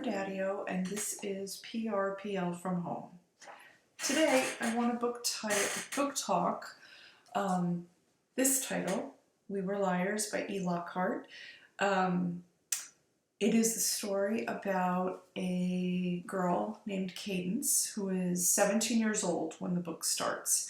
Daddio, and this is PRPL from home. Today, I want to book talk. This title, We Were Liars by E. Lockhart. It is the story about a girl named Cadence who is 17 years old when the book starts.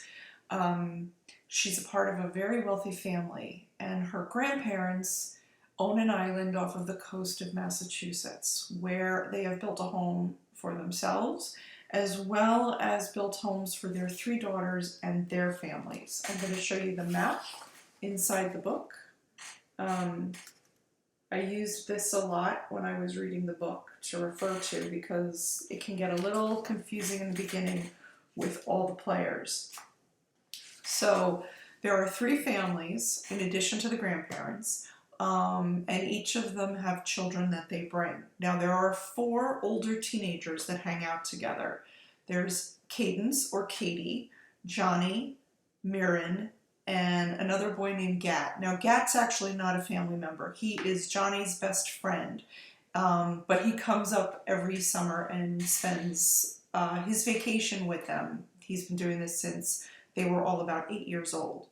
She's a part of a very wealthy family, and her grandparents own an island off of the coast of Massachusetts where they have built a home for themselves as well as built homes for their 3 daughters and their families. I'm going to show you the map inside the book. I used this a lot when I was reading the book to refer to because it can get a little confusing in the beginning with all the players. So there are 3 families in addition to the grandparents. And each of them have children that they bring. Now there are 4 older teenagers that hang out together. There's Cadence or Katie, Johnny, Mirren, and another boy named Gat. Now Gat's actually not a family member. He is Johnny's best friend, but he comes up every summer and spends his vacation with them. He's been doing this since they were all about 8 years old.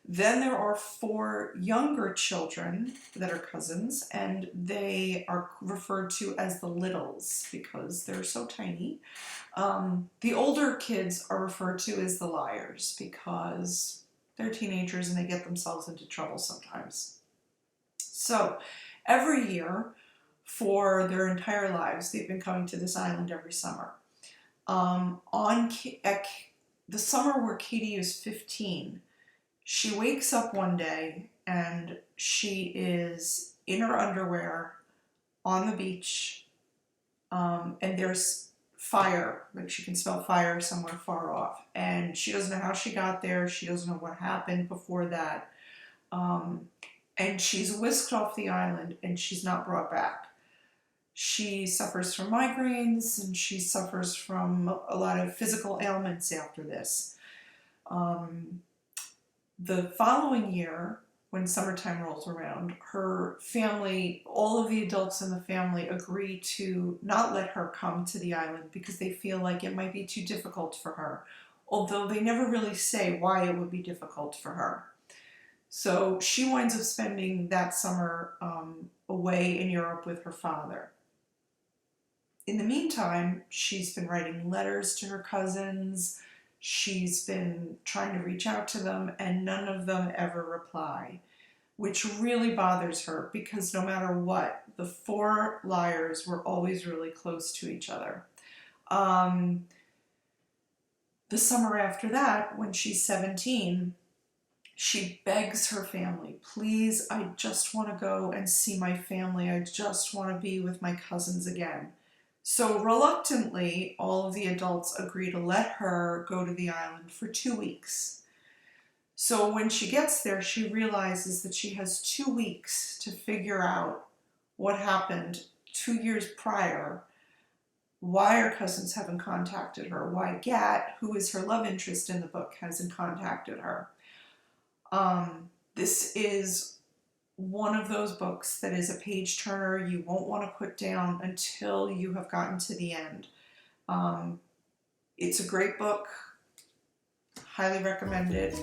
Then there are 4 younger children that are cousins, and they are referred to as the Littles because they're so tiny. The older kids are referred to as the Liars because they're teenagers and they get themselves into trouble sometimes. So every year for their entire lives, they've been coming to this island every summer. At the summer where Katie is 15, she wakes up one day and she is in her underwear on the beach, and there's fire, like she can smell fire somewhere far off, and she doesn't know how she got there, she doesn't know what happened before that, and she's whisked off the island and she's not brought back. She suffers from migraines and she suffers from a lot of physical ailments after this. The following year, when summertime rolls around, her family, all of the adults in the family agree to not let her come to the island because they feel like it might be too difficult for her, although they never really say why it would be difficult for her. So she winds up spending that summer away in Europe with her father. In the meantime, she's been writing letters to her cousins. She's been trying to reach out to them, and none of them ever reply, which really bothers her because no matter what, the 4 Liars were always really close to each other. The summer after that, when she's 17, she begs her family, please, I just want to go and see my family. I just want to be with my cousins again. So reluctantly, all of the adults agree to let her go to the island for 2 weeks. So when she gets there, she realizes that she has 2 weeks to figure out what happened 2 years prior, why her cousins haven't contacted her, why Gat, who is her love interest in the book, hasn't contacted her. This is one of those books that is a page turner you won't want to put down until you have gotten to the end. It's a great book. Highly recommend it.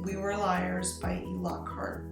We Were Liars by E. Lockhart.